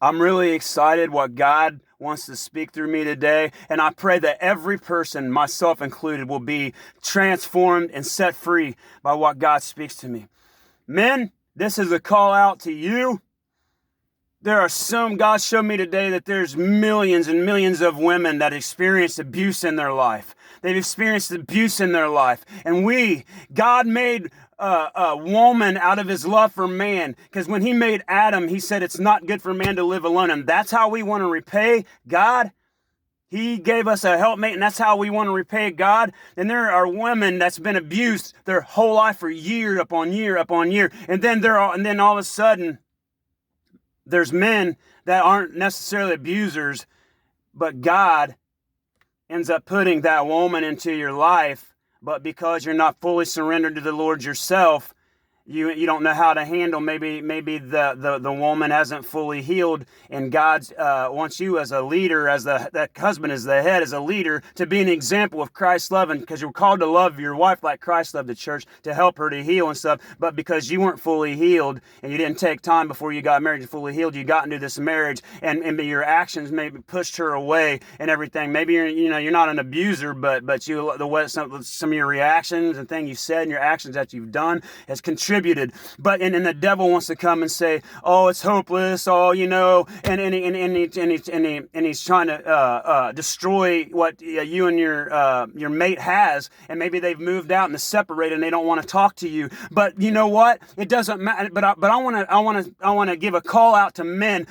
I'm really excited what God wants to speak through me today. And I pray that every person, myself included, will be transformed and set free by what God speaks to me. Men, this is a call out to you. There are some, God showed me today that there's millions and millions of women that experience abuse in their life. They've experienced abuse in their life. And God made a woman out of his love for man. Because when he made Adam, he said it's not good for man to live alone. And that's how we want to repay God. He gave us a helpmate, and that's how we want to repay God. And there are women that's been abused their whole life for year upon year upon year. And then all of a sudden, there's men that aren't necessarily abusers, but God ends up putting that woman into your life. But because you're not fully surrendered to the Lord yourself, you don't know how to handle. Maybe the woman hasn't fully healed, and God wants you as a leader, as that husband, as the head, as a leader, to be an example of Christ's love. And because you're called to love your wife like Christ loved the church, to help her to heal and stuff. But because you weren't fully healed and you didn't take time before you got married to fully healed, you got into this marriage, and your actions maybe pushed her away and everything. Maybe you're not an abuser, but the way some of your reactions and things you said and your actions that you've done has contributed. But and the devil wants to come and say, "Oh, it's hopeless." Oh, and he's trying to destroy what you and your mate has, and maybe they've moved out and separated, and they don't want to talk to you. But you know what? It doesn't matter. But I want to give a call out to men.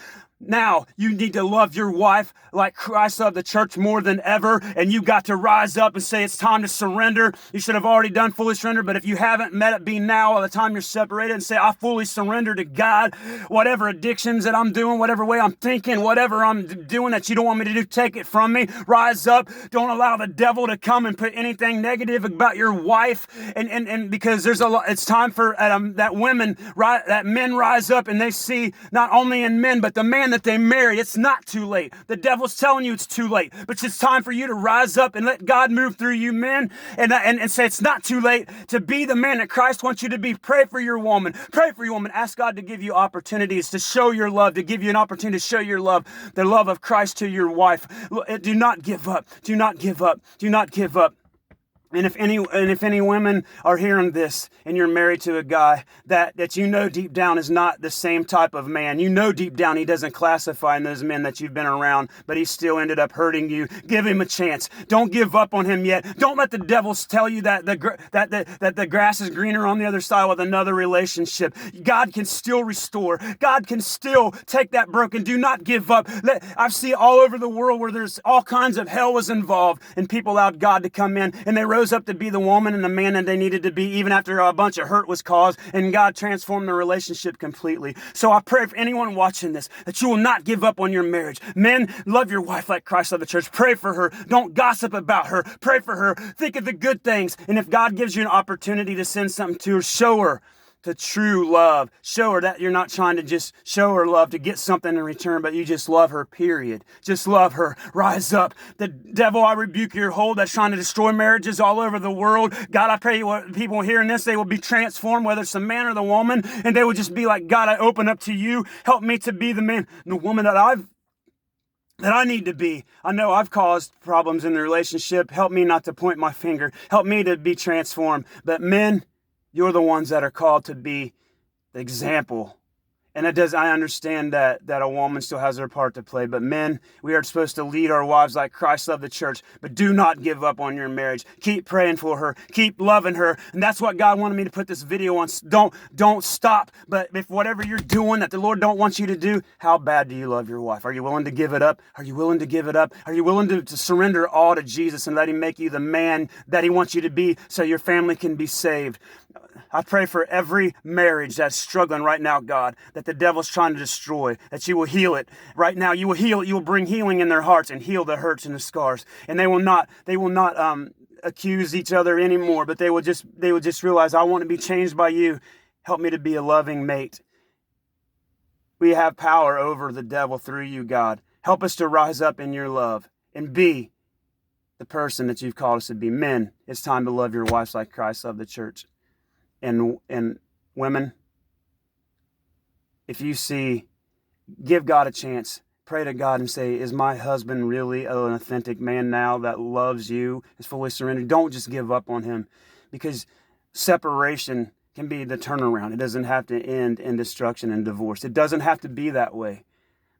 Now, you need to love your wife like Christ loved the church more than ever, and you got to rise up and say it's time to surrender. You should have already done fully surrender, but if you haven't, let it be now, by the time you're separated, and say, I fully surrender to God. Whatever addictions that I'm doing, whatever way I'm thinking, whatever I'm doing that you don't want me to do, take it from me. Rise up. Don't allow the devil to come and put anything negative about your wife, and because there's a lot. It's time for that men rise up, and they see not only in men, but the man that they married. It's not too late. The devil's telling you it's too late, but it's time for you to rise up and let God move through you, men, and say it's not too late to be the man that Christ wants you to be. Pray for your woman. Pray for your woman. Ask God to give you opportunities to show your love, to give you an opportunity to show your love, the love of Christ to your wife. Do not give up. Do not give up. Do not give up. And if any women are hearing this and you're married to a guy that you know deep down is not the same type of man, you know deep down he doesn't classify in those men that you've been around, but he still ended up hurting you, give him a chance. Don't give up on him yet. Don't let the devils tell you that the grass is greener on the other side with another relationship. God can still restore. God can still take that broken. Do not give up. I've seen all over the world where there's all kinds of hell was involved, and people allowed God to come in, and they rose up to be the woman and the man that they needed to be, even after a bunch of hurt was caused, and God transformed the relationship completely. So I pray for anyone watching this that you will not give up on your marriage. Men, love your wife like Christ loved the church. Pray for her. Don't gossip about her. Pray for her. Think of the good things. And if God gives you an opportunity to send something to her, show her to true love. Show her that you're not trying to just show her love to get something in return, but you just love her, period. Just love her. Rise up. The devil, I rebuke your hold that's trying to destroy marriages all over the world. God, I pray what people hearing this, they will be transformed, whether it's the man or the woman, and they will just be like, God, I open up to you. Help me to be the man, the woman that I need to be. I know I've caused problems in the relationship. Help me not to point my finger. Help me to be transformed. But men, you're the ones that are called to be the example. And I understand that a woman still has her part to play, but men, we are supposed to lead our wives like Christ loved the church. But do not give up on your marriage. Keep praying for her. Keep loving her. And that's what God wanted me to put this video on. Don't stop. But if whatever you're doing that the Lord don't want you to do, how bad do you love your wife? Are you willing to give it up? Are you willing to give it up? Are you willing to surrender all to Jesus and let him make you the man that he wants you to be so your family can be saved? I pray for every marriage that's struggling right now, God, that the devil's trying to destroy, that you will heal it. Right now, you will heal it. You will bring healing in their hearts and heal the hurts and the scars. And they will not accuse each other anymore, but they will just realize, I want to be changed by you. Help me to be a loving mate. We have power over the devil through you, God. Help us to rise up in your love and be the person that you've called us to be. Men, it's time to love your wives like Christ loved the church. And women, if you see Give God a chance. Pray to God and say, is my husband really an authentic man now that loves you, is fully surrendered? Don't just give up on him, because separation can be the turnaround. It doesn't have to end in destruction and divorce. It doesn't have to be that way.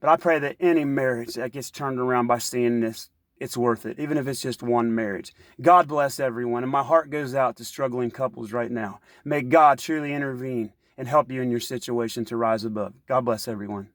But I pray that any marriage that gets turned around by seeing this, it's worth it, even if it's just one marriage. God bless everyone. And my heart goes out to struggling couples right now. May God truly intervene and help you in your situation to rise above. God bless everyone.